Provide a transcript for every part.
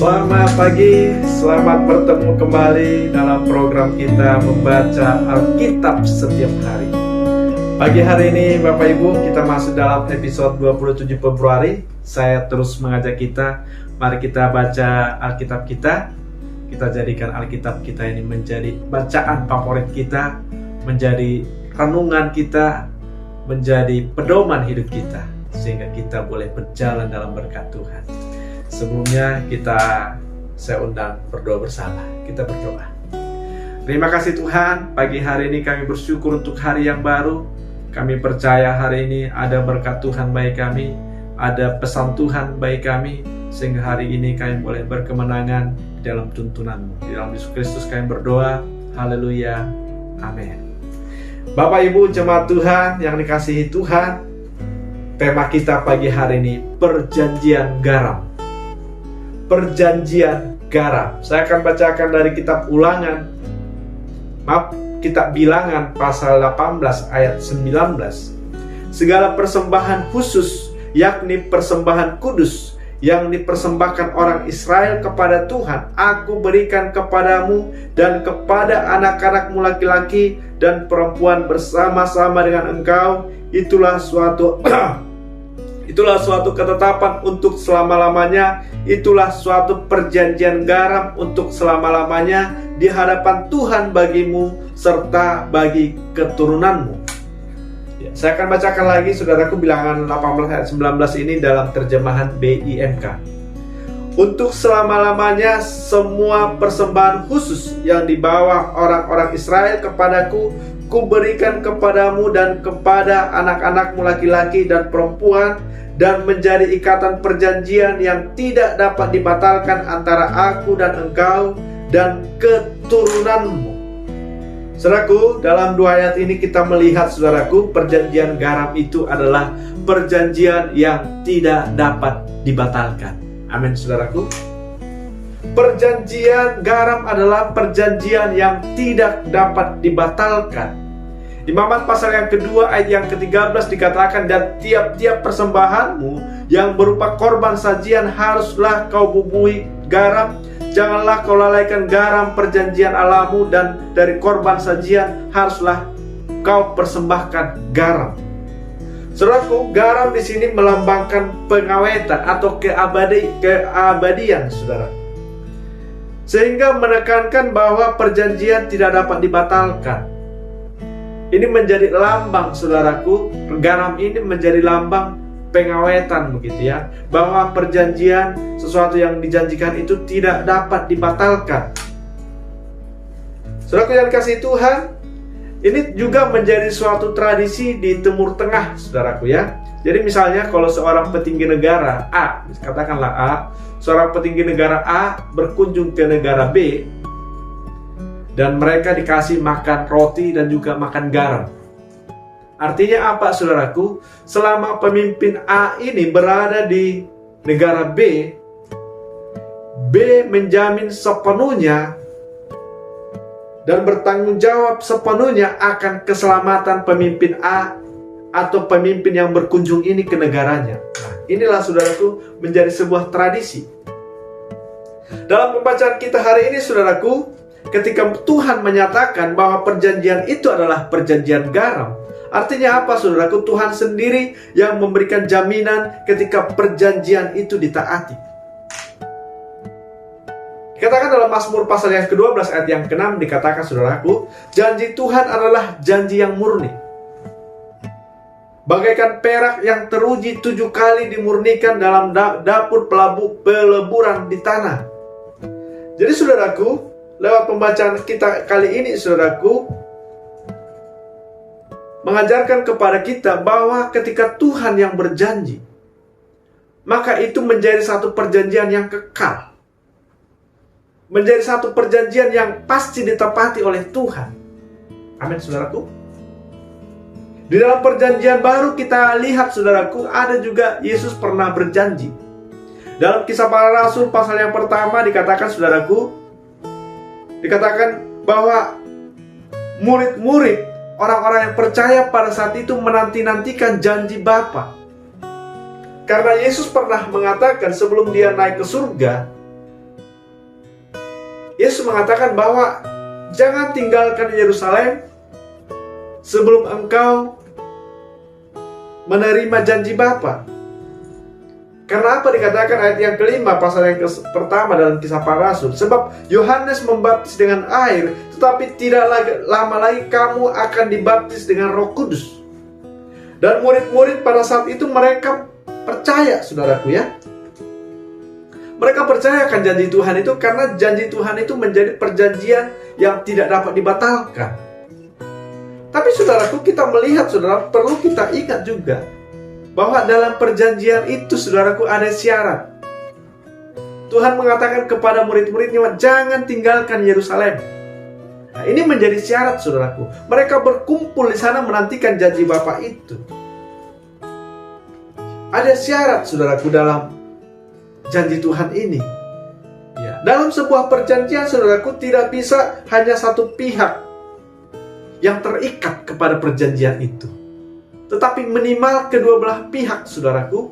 Selamat pagi, selamat bertemu kembali dalam program kita membaca Alkitab setiap hari. Pagi hari ini Bapak Ibu, kita masuk dalam episode 27 Februari. Saya terus mengajak kita, mari kita baca Alkitab kita. Kita jadikan Alkitab kita ini menjadi bacaan favorit kita, menjadi renungan kita, menjadi pedoman hidup kita, sehingga kita boleh berjalan dalam berkat Tuhan. Sebelumnya saya undang berdoa bersama. Kita berdoa. Terima kasih Tuhan, pagi hari ini kami bersyukur untuk hari yang baru. Kami percaya hari ini ada berkat Tuhan bagi kami, ada pesan Tuhan bagi kami, sehingga hari ini kami boleh berkemenangan di dalam tuntunan-Mu. Di dalam Yesus Kristus kami berdoa. Haleluya. Amin. Bapak Ibu jemaat Tuhan yang dikasihi Tuhan, tema kita pagi hari ini perjanjian garam. Perjanjian garam. Saya akan bacakan dari kitab kitab Bilangan pasal 18 ayat 19. Segala persembahan khusus, yakni persembahan kudus yang dipersembahkan orang Israel kepada Tuhan, aku berikan kepadamu dan kepada anak-anakmu laki-laki dan perempuan bersama-sama dengan engkau. Itulah suatu ketetapan untuk selama-lamanya. Itulah suatu perjanjian garam untuk selama-lamanya di hadapan Tuhan bagimu serta bagi keturunanmu. Saya akan bacakan lagi saudaraku Bilangan 18 ayat 19 ini dalam terjemahan BIMK. Untuk selama-lamanya semua persembahan khusus yang dibawa orang-orang Israel kepadaku, kuberikan kepadamu dan kepada anak-anakmu laki-laki dan perempuan, dan menjadi ikatan perjanjian yang tidak dapat dibatalkan antara aku dan engkau dan keturunanmu. Saudaraku, dalam dua ayat ini kita melihat saudaraku, perjanjian garam itu adalah perjanjian yang tidak dapat dibatalkan. Amin saudaraku. Perjanjian garam adalah perjanjian yang tidak dapat dibatalkan. Di Imamat pasal yang kedua ayat yang ke-13 dikatakan, dan tiap-tiap persembahanmu yang berupa korban sajian haruslah kau bubuhi garam. Janganlah kau lalaikan garam perjanjian Allahmu, dan dari korban sajian haruslah kau persembahkan garam. Saudaraku, garam di sini melambangkan pengawetan atau keabadian, saudara. Sehingga menekankan bahwa perjanjian tidak dapat dibatalkan. Ini menjadi lambang, saudaraku, garam ini menjadi lambang pengawetan begitu ya, bahwa perjanjian, sesuatu yang dijanjikan itu tidak dapat dibatalkan. Saudaraku yang dikasihi Tuhan, ini juga menjadi suatu tradisi di Timur Tengah, saudaraku ya. Jadi misalnya kalau seorang petinggi negara A, katakanlah A, seorang petinggi negara A berkunjung ke negara B, dan mereka dikasih makan roti dan juga makan garam. Artinya apa saudaraku? Selama pemimpin A ini berada di negara B, B menjamin sepenuhnya dan bertanggung jawab sepenuhnya akan keselamatan pemimpin A atau pemimpin yang berkunjung ini ke negaranya. Nah, inilah saudaraku menjadi sebuah tradisi. Dalam pembacaan kita hari ini saudaraku, ketika Tuhan menyatakan bahwa perjanjian itu adalah perjanjian garam, artinya apa saudaraku? Tuhan sendiri yang memberikan jaminan ketika perjanjian itu ditaati. Dikatakan dalam Mazmur pasal yang ke-12 ayat yang ke-6 dikatakan saudaraku, janji Tuhan adalah janji yang murni. Bagaikan perak yang teruji 7 kali dimurnikan dalam dapur peleburan di tanah. Jadi saudaraku, lewat pembacaan kita kali ini saudaraku, mengajarkan kepada kita bahwa ketika Tuhan yang berjanji, maka itu menjadi satu perjanjian yang kekal, menjadi satu perjanjian yang pasti ditepati oleh Tuhan. Amin saudaraku. Di dalam perjanjian baru kita lihat saudaraku, ada juga Yesus pernah berjanji. Dalam Kisah Para Rasul pasal yang pertama dikatakan saudaraku, dikatakan bahwa murid-murid, orang-orang yang percaya pada saat itu menanti-nantikan janji Bapa. Karena Yesus pernah mengatakan sebelum dia naik ke surga, Yesus mengatakan bahwa jangan tinggalkan Yerusalem sebelum engkau menerima janji Bapa. Karena apa dikatakan ayat yang kelima pasal yang pertama dalam Kisah Para Rasul? Sebab Yohanes membaptis dengan air, tetapi tidak lama lagi kamu akan dibaptis dengan Roh Kudus. Dan murid-murid pada saat itu mereka percaya, saudaraku ya. Mereka percaya akan janji Tuhan itu karena janji Tuhan itu menjadi perjanjian yang tidak dapat dibatalkan. Tapi saudaraku, kita melihat, saudara, perlu kita ingat juga bahwa dalam perjanjian itu, saudaraku, ada syarat. Tuhan mengatakan kepada murid-muridnya, jangan tinggalkan Yerusalem. Nah, ini menjadi syarat, saudaraku. Mereka berkumpul di sana menantikan janji Bapa itu. Ada syarat, saudaraku, dalam janji Tuhan ini. Ya, dalam sebuah perjanjian, saudaraku, tidak bisa hanya satu pihak yang terikat kepada perjanjian itu, tetapi minimal kedua belah pihak, saudaraku.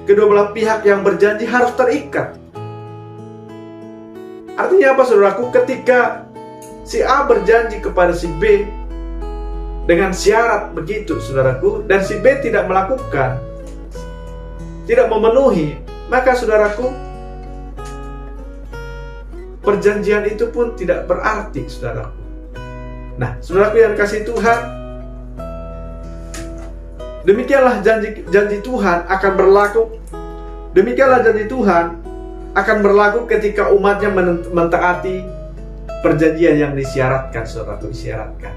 Kedua belah pihak yang berjanji harus terikat. Artinya apa, saudaraku? Ketika si A berjanji kepada si B dengan syarat begitu, saudaraku, dan si B tidak melakukan, tidak memenuhi, maka, saudaraku, perjanjian itu pun tidak berarti, saudaraku. Nah, saudaraku yang dikasihi Tuhan, demikianlah janji Tuhan akan berlaku. Demikianlah janji Tuhan akan berlaku ketika umatnya mentaati perjanjian yang disyaratkan, saudaraku, disyaratkan.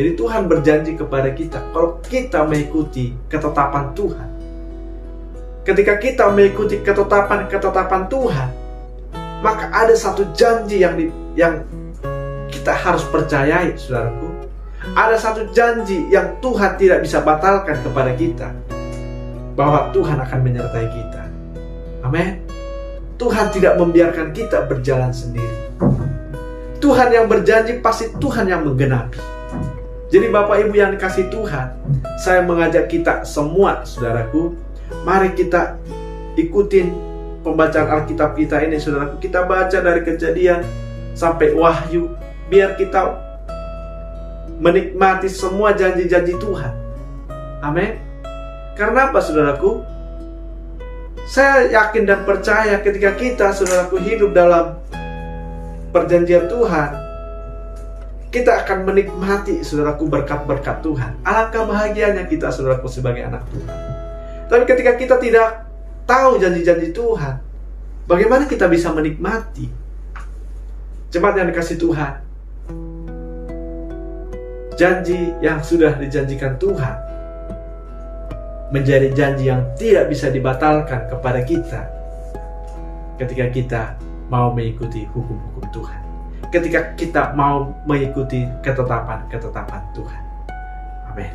Jadi Tuhan berjanji kepada kita, kalau kita mengikuti ketetapan Tuhan, ketika kita mengikuti ketetapan Tuhan, maka ada satu janji yang kita harus percayai, saudaraku. Ada satu janji yang Tuhan tidak bisa batalkan kepada kita, bahwa Tuhan akan menyertai kita. Amin. Tuhan tidak membiarkan kita berjalan sendiri. Tuhan yang berjanji, pasti Tuhan yang menggenapi. Jadi Bapak Ibu yang dikasihi Tuhan, saya mengajak kita semua, saudaraku, mari kita ikutin pembacaan Alkitab kita ini, saudaraku. Kita baca dari Kejadian sampai Wahyu, biar kita menikmati semua janji-janji Tuhan. Amin. Karena apa, saudaraku? Saya yakin dan percaya ketika kita, saudaraku, hidup dalam perjanjian Tuhan, kita akan menikmati, saudaraku, berkat-berkat Tuhan. Alangkah bahagianya kita, saudaraku, sebagai anak Tuhan. Tapi ketika kita tidak tahu janji-janji Tuhan, bagaimana kita bisa menikmati? Jemaat yang dikasihi Tuhan, janji yang sudah dijanjikan Tuhan menjadi janji yang tidak bisa dibatalkan kepada kita ketika kita mau mengikuti hukum-hukum Tuhan, ketika kita mau mengikuti ketetapan-ketetapan Tuhan. Amin.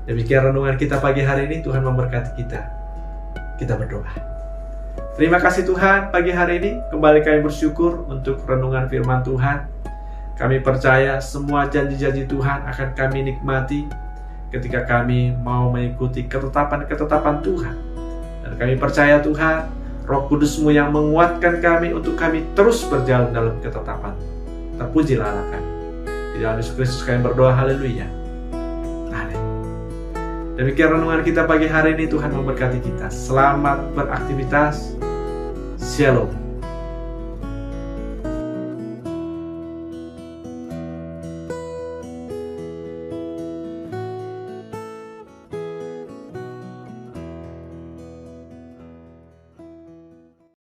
Demikian renungan kita pagi hari ini. Tuhan memberkati kita. Kita berdoa. Terima kasih Tuhan, pagi hari ini kembali kami bersyukur untuk renungan firman Tuhan. Kami percaya semua janji-janji Tuhan akan kami nikmati ketika kami mau mengikuti ketetapan-ketetapan Tuhan. Dan kami percaya Tuhan, Roh Kudus-Mu yang menguatkan kami untuk kami terus berjalan dalam ketetapan. Terpujilah Allah kami. Di dalam Yesus Kristus kami berdoa, haleluya. Amin. Demikian renungan kita pagi hari ini. Tuhan memberkati kita. Selamat beraktivitas. Shalom.